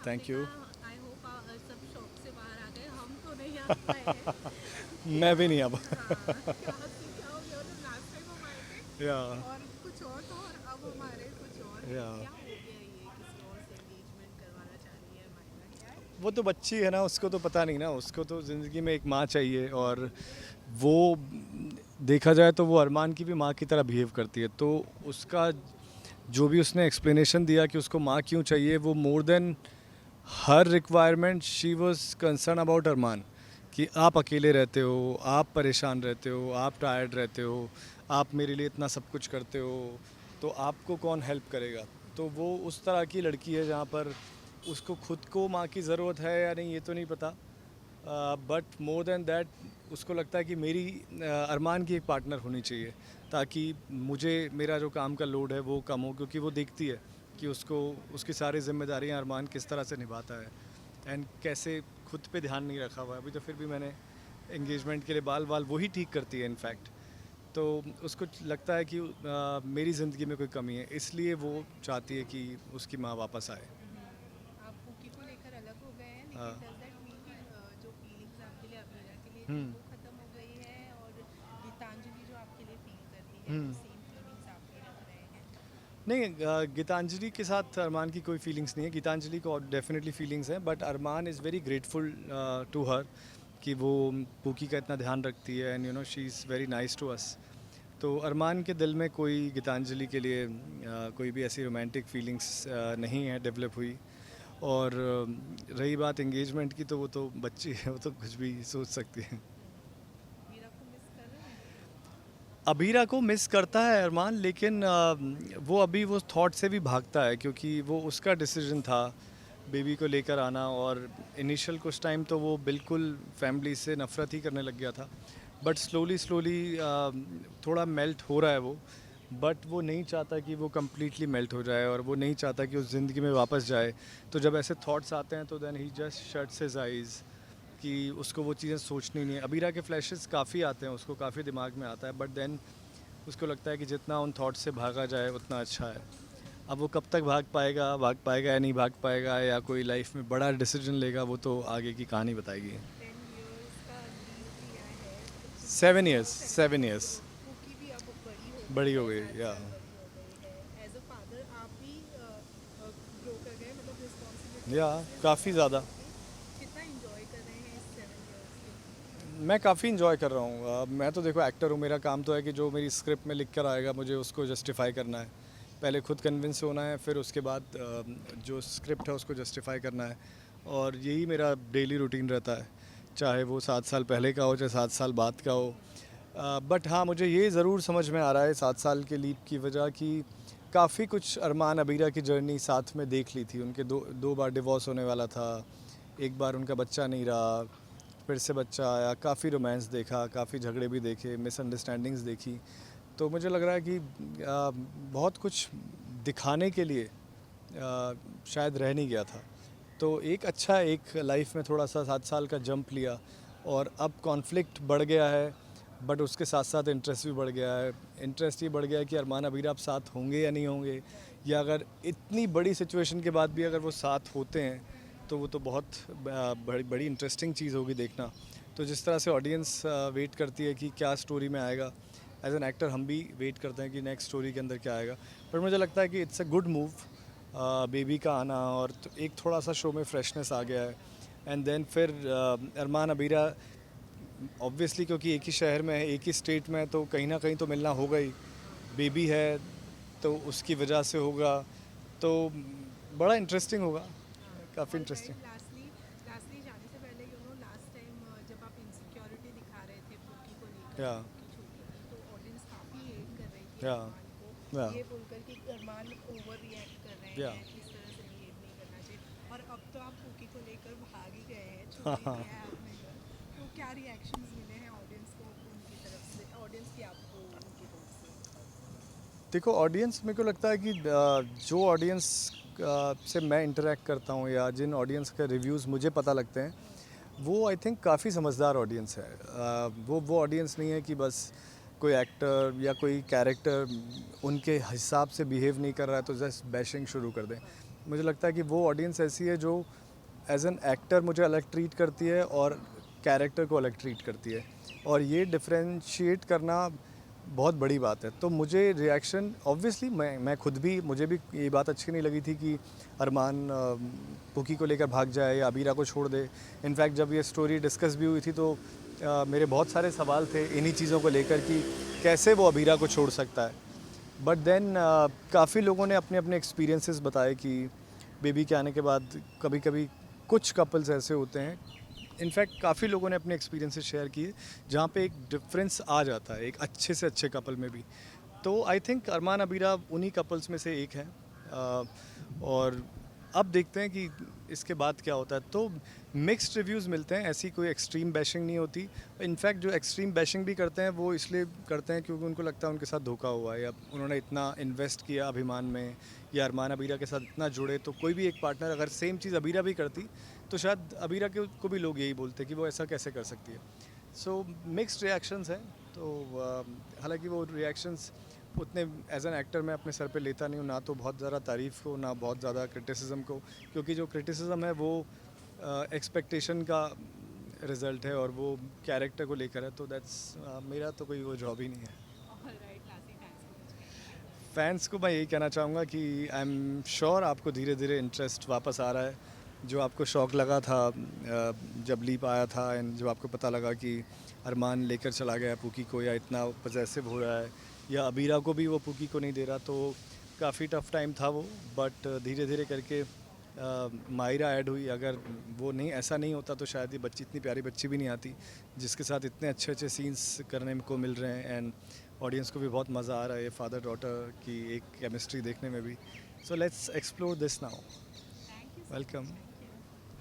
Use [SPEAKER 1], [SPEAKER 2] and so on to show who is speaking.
[SPEAKER 1] आपने
[SPEAKER 2] thank you.
[SPEAKER 1] कहा I hope सब शौक से बाहर आ गए, हम तो नहीं आ पाए हैं।
[SPEAKER 2] मैं भी नहीं अब।
[SPEAKER 1] हाँ, क्या क्या हो गया, मतलब लास्ट टाइम हम आए थे
[SPEAKER 2] या
[SPEAKER 1] और कुछ और था और अब हम आ रहे हैं कुछ और है।
[SPEAKER 2] या
[SPEAKER 1] क्या हो गया, ये किसी और से एंगेजमेंट करवाना चाह रही है मायरा, क्या है?
[SPEAKER 2] वो तो बच्ची है ना, उसको तो पता नहीं ना, उसको तो ज़िंदगी में एक माँ चाहिए। और वो देखा जाए तो वो अरमान की भी माँ की तरह बिहेव करती है। तो उसका जो भी उसने एक्सप्लेनेशन दिया कि उसको माँ क्यों चाहिए, वो more than her requirement she was concern about Arman. कि आप अकेले रहते हो, आप परेशान रहते हो, आप टायर्ड रहते हो, आप मेरे लिए इतना सब कुछ करते हो, तो आपको कौन हेल्प करेगा। तो वो उस तरह की लड़की है जहाँ पर उसको खुद को माँ की ज़रूरत है या नहीं ये तो नहीं पता, बट मोर देन दैट उसको लगता है कि मेरी अरमान की एक पार्टनर होनी चाहिए, ताकि मुझे मेरा जो काम का लोड है वो कम हो, क्योंकि वो देखती है कि उसको उसकी सारी जिम्मेदारियां अरमान किस तरह से निभाता है एंड कैसे खुद पे ध्यान नहीं रखा हुआ है। अभी तो फिर भी मैंने एंगेजमेंट के लिए बाल वाल वही ठीक करती है इनफैक्ट। तो उसको लगता है कि मेरी ज़िंदगी में कोई कमी है, इसलिए वो चाहती है कि उसकी माँ वापस आए।
[SPEAKER 1] आप पूकी को लेकर अलग हो गए हैं, लेकिन डज दैट मीन कि जो फीलिंग्स आपके लिए अबीरा के लिए थी
[SPEAKER 2] हम्म
[SPEAKER 1] वो ख़त्म हो गई है, और गीतांजलि जो आपके लिए फील करती है वो
[SPEAKER 2] हम्म
[SPEAKER 1] सेम फीलिंग्स आप भी रख रहे हैं?
[SPEAKER 2] नहीं, गीतांजलि के साथ अरमान की कोई फीलिंग्स नहीं है। गीतांजलि को डेफिनेटली फीलिंग्स हैं, but Arman is very grateful to her कि वो पूकी का इतना ध्यान रखती है and you know she is very nice to us. तो अरमान के दिल में कोई गीतांजलि के लिए कोई भी ऐसी रोमांटिक फीलिंग्स नहीं है डेवलप हुई। और रही बात एंगेजमेंट की, तो वो तो बच्ची है, वो तो कुछ भी सोच सकती है।
[SPEAKER 1] अबीरा को मिस कर रहे हैं?
[SPEAKER 2] अबीरा को मिस करता है अरमान, लेकिन वो अभी वो थॉट से भी भागता है, क्योंकि वो उसका डिसीजन था बेबी को लेकर आना। और इनिशियल कुछ टाइम तो वो बिल्कुल फैमिली से नफ़रत ही करने लग गया था, बट स्लोली स्लोली थोड़ा मेल्ट हो रहा है वो। बट वो नहीं चाहता कि वो कम्प्लीटली मेल्ट हो जाए, और वो नहीं चाहता कि उस ज़िंदगी में वापस जाए। तो जब ऐसे थॉट्स आते हैं तो then he just shuts his eyes कि उसको वो चीज़ें सोचनी नहीं है। अबीरा के फ्लैशेस काफ़ी आते हैं, उसको काफ़ी दिमाग में आता है, बट देन उसको लगता है कि जितना उन थॉट्स से भागा जाए उतना अच्छा है। अब वो कब तक भाग पाएगा या नहीं भाग पाएगा, या कोई लाइफ में बड़ा डिसीजन लेगा, वो तो आगे की कहानी बताएगी।
[SPEAKER 1] 10 इयर्स का लीव लिया है, मतलब पूकी भी
[SPEAKER 2] सेवन
[SPEAKER 1] तो
[SPEAKER 2] ईयर्स
[SPEAKER 1] 7 इयर्स,
[SPEAKER 2] 7 ईयर्स
[SPEAKER 1] पूकी भी अब बड़ी हो गई
[SPEAKER 2] बड़ी हो
[SPEAKER 1] है,
[SPEAKER 2] गई, या
[SPEAKER 1] 7 साल बड़ी हो गई है। एज अ फादर आप भी ग्रो कर गए, मतलब रिस्पॉन्सिबिलिटी
[SPEAKER 2] या
[SPEAKER 1] ऑब्वियसली
[SPEAKER 2] काफ़ी
[SPEAKER 1] ज़्यादा हो
[SPEAKER 2] ज़्यादा।
[SPEAKER 1] गई होगी। कितना इंजॉय कर रहे हैं इस 7 इयर्स को?
[SPEAKER 2] मैं काफ़ी इन्जॉय कर रहा हूँ। मैं तो देखो एक्टर हूँ, मेरा काम तो है कि जो मेरी स्क्रिप्ट में लिख कर आएगा मुझे उसको जस्टिफाई करना है। पहले खुद कन्विंस होना है, फिर उसके बाद जो स्क्रिप्ट है उसको जस्टिफाई करना है। और यही मेरा डेली रूटीन रहता है, चाहे वो 7 साल पहले का हो चाहे 7 साल बाद का हो। बट हाँ, मुझे ये ज़रूर समझ में आ रहा है 7 साल के लीप की वजह कि काफ़ी कुछ अरमान अबीरा की जर्नी साथ में देख ली थी। उनके दो दो बार डिवोर्स होने वाला था, एक बार उनका बच्चा नहीं रहा, फिर से बच्चा आया, काफ़ी रोमांस देखा, काफ़ी झगड़े भी देखे, मिसअंडरस्टैंडिंग्स देखी। तो मुझे लग रहा है कि बहुत कुछ दिखाने के लिए शायद रह नहीं गया था। तो एक अच्छा एक लाइफ में थोड़ा सा 7 साल का जंप लिया, और अब कॉन्फ्लिक्ट बढ़ गया है, बट उसके साथ साथ इंटरेस्ट भी बढ़ गया है। इंटरेस्ट ये बढ़ गया है कि अरमान अबीरा अब साथ होंगे या नहीं होंगे,
[SPEAKER 1] राइट।
[SPEAKER 2] या अगर इतनी बड़ी सिचुएशन के बाद भी अगर वो साथ होते हैं तो वो तो बहुत बड़ी बड़ी इंटरेस्टिंग चीज़ होगी देखना। तो जिस तरह से ऑडियंस वेट करती है कि क्या स्टोरी में आएगा, एज एन एक्टर हम भी वेट करते हैं कि नेक्स्ट स्टोरी के अंदर क्या आएगा। पर मुझे लगता है कि it's a good move baby का आना, और तो एक थोड़ा सा शो में फ्रेशनेस आ गया है। एंड देन फिर अरमान अबीरा ऑब्वियसली, क्योंकि एक ही शहर में है, एक ही स्टेट में है, तो कहीं ना कहीं तो मिलना होगा ही। बेबी है तो उसकी वजह से होगा, तो बड़ा इंटरेस्टिंग होगा, काफ़ी
[SPEAKER 1] all
[SPEAKER 2] interesting.
[SPEAKER 1] Right, lastly lastly जाने से पहले, लास्ट टाइम जब आप इनसिक्योरिटी दिखा रहे थे पूकी को लेकर
[SPEAKER 2] या
[SPEAKER 1] कि पूकी छोटी थी, तो ऑडियंस काफ़ी हेट कर रही थी
[SPEAKER 2] या
[SPEAKER 1] अरमान को,
[SPEAKER 2] या
[SPEAKER 1] ये बोलकर कि अरमान ओवर रिएक्ट कर रहे
[SPEAKER 2] या
[SPEAKER 1] हैं, इस तरह से बिहेव नहीं करना चाहिए। और अब तो आप पूकी को लेकर भाग ही गए हैं,
[SPEAKER 2] हाँ
[SPEAKER 1] छोड़ ही
[SPEAKER 2] हाँ।
[SPEAKER 1] दिया है आपने घर। तो क्या रिएक्शंस मिले हैं ऑडियंस को उनकी तरफ से, ऑडियंस की आपको उनकी तरफ से?
[SPEAKER 2] देखो ऑडियंस, मेरे को लगता है कि जो ऑडियंस से मैं इंटरेक्ट करता हूँ, या जिन ऑडियंस के रिव्यूज़ मुझे पता लगते हैं, वो आई थिंक काफ़ी समझदार ऑडियंस है। वो ऑडियंस नहीं है कि बस कोई एक्टर या कोई कैरेक्टर उनके हिसाब से बिहेव नहीं कर रहा है तो जस्ट बैशिंग शुरू कर दें। मुझे लगता है कि वो ऑडियंस ऐसी है जो एज एन एक्टर मुझे अलग ट्रीट करती है और कैरेक्टर को अलग ट्रीट करती है, और ये डिफरेंशिएट करना बहुत बड़ी बात है। तो मुझे रिएक्शन ऑब्वियसली मैं खुद भी, मुझे भी ये बात अच्छी नहीं लगी थी कि अरमान पुकी को लेकर भाग जाए या अबीरा को छोड़ दे। इनफैक्ट जब ये स्टोरी डिस्कस भी हुई थी तो मेरे बहुत सारे सवाल थे इन्हीं चीज़ों को लेकर कि कैसे वो अबीरा को छोड़ सकता है। बट देन काफ़ी लोगों ने अपने अपने एक्सपीरियंसेस बताए कि बेबी के आने के बाद कभी कभी कुछ कपल्स ऐसे होते हैं, इनफैक्ट काफ़ी लोगों ने अपने एक्सपीरियंसेस शेयर किए जहाँ पे एक डिफरेंस आ जाता है एक अच्छे से अच्छे कपल में भी। तो आई थिंक अरमान अबीरा उन्हीं कपल्स में से एक है। और अब देखते हैं कि इसके बाद क्या होता है। तो मिक्स्ड रिव्यूज़ मिलते हैं, ऐसी कोई एक्सट्रीम बैशिंग नहीं होती। इनफैक्ट जो एक्सट्रीम बैशिंग भी करते हैं वो इसलिए करते हैं क्योंकि उनको लगता है उनके साथ धोखा हुआ है, या उन्होंने इतना इन्वेस्ट किया अभिमान में, या अरमान अबीरा के साथ इतना जुड़े। तो कोई भी एक पार्टनर अगर सेम चीज़ अबीरा भी करती तो शायद अबीरा को भी लोग यही बोलते कि वो ऐसा कैसे कर सकती है। सो मिक्स्ड रिएक्शंस हैं। तो हालांकि वो रिएक्शंस उतने एज एन एक्टर मैं अपने सर पे लेता नहीं हूँ, ना तो बहुत ज़्यादा तारीफ़ को ना बहुत ज़्यादा क्रिटिसिज्म को, क्योंकि जो क्रिटिसिज्म है वो एक्सपेक्टेशन का रिज़ल्ट है और वो कैरेक्टर को लेकर है। तो दैट्स मेरा तो कोई वो जॉब ही नहीं है। फैंस को मैं यही कहना चाहूँगा कि आई एम श्योर आपको धीरे धीरे इंटरेस्ट वापस आ रहा है। जो आपको शौक़ लगा था जब लीप आया था, एंड जब आपको पता लगा कि अरमान लेकर चला गया पुकी को, या इतना पजेसिव हो रहा है, या अबीरा को भी वो पुकी को नहीं दे रहा, तो काफ़ी टफ टाइम था वो। बट धीरे धीरे करके मायरा ऐड हुई। अगर वो नहीं, ऐसा नहीं होता तो शायद ये बच्ची, इतनी प्यारी बच्ची भी नहीं आती जिसके साथ इतने अच्छे अच्छे सीन्स करने को मिल रहे हैं। एंड ऑडियंस को भी बहुत मज़ा आ रहा है फादर डॉटर की एक केमिस्ट्री देखने में भी। So let's explore this now. Welcome.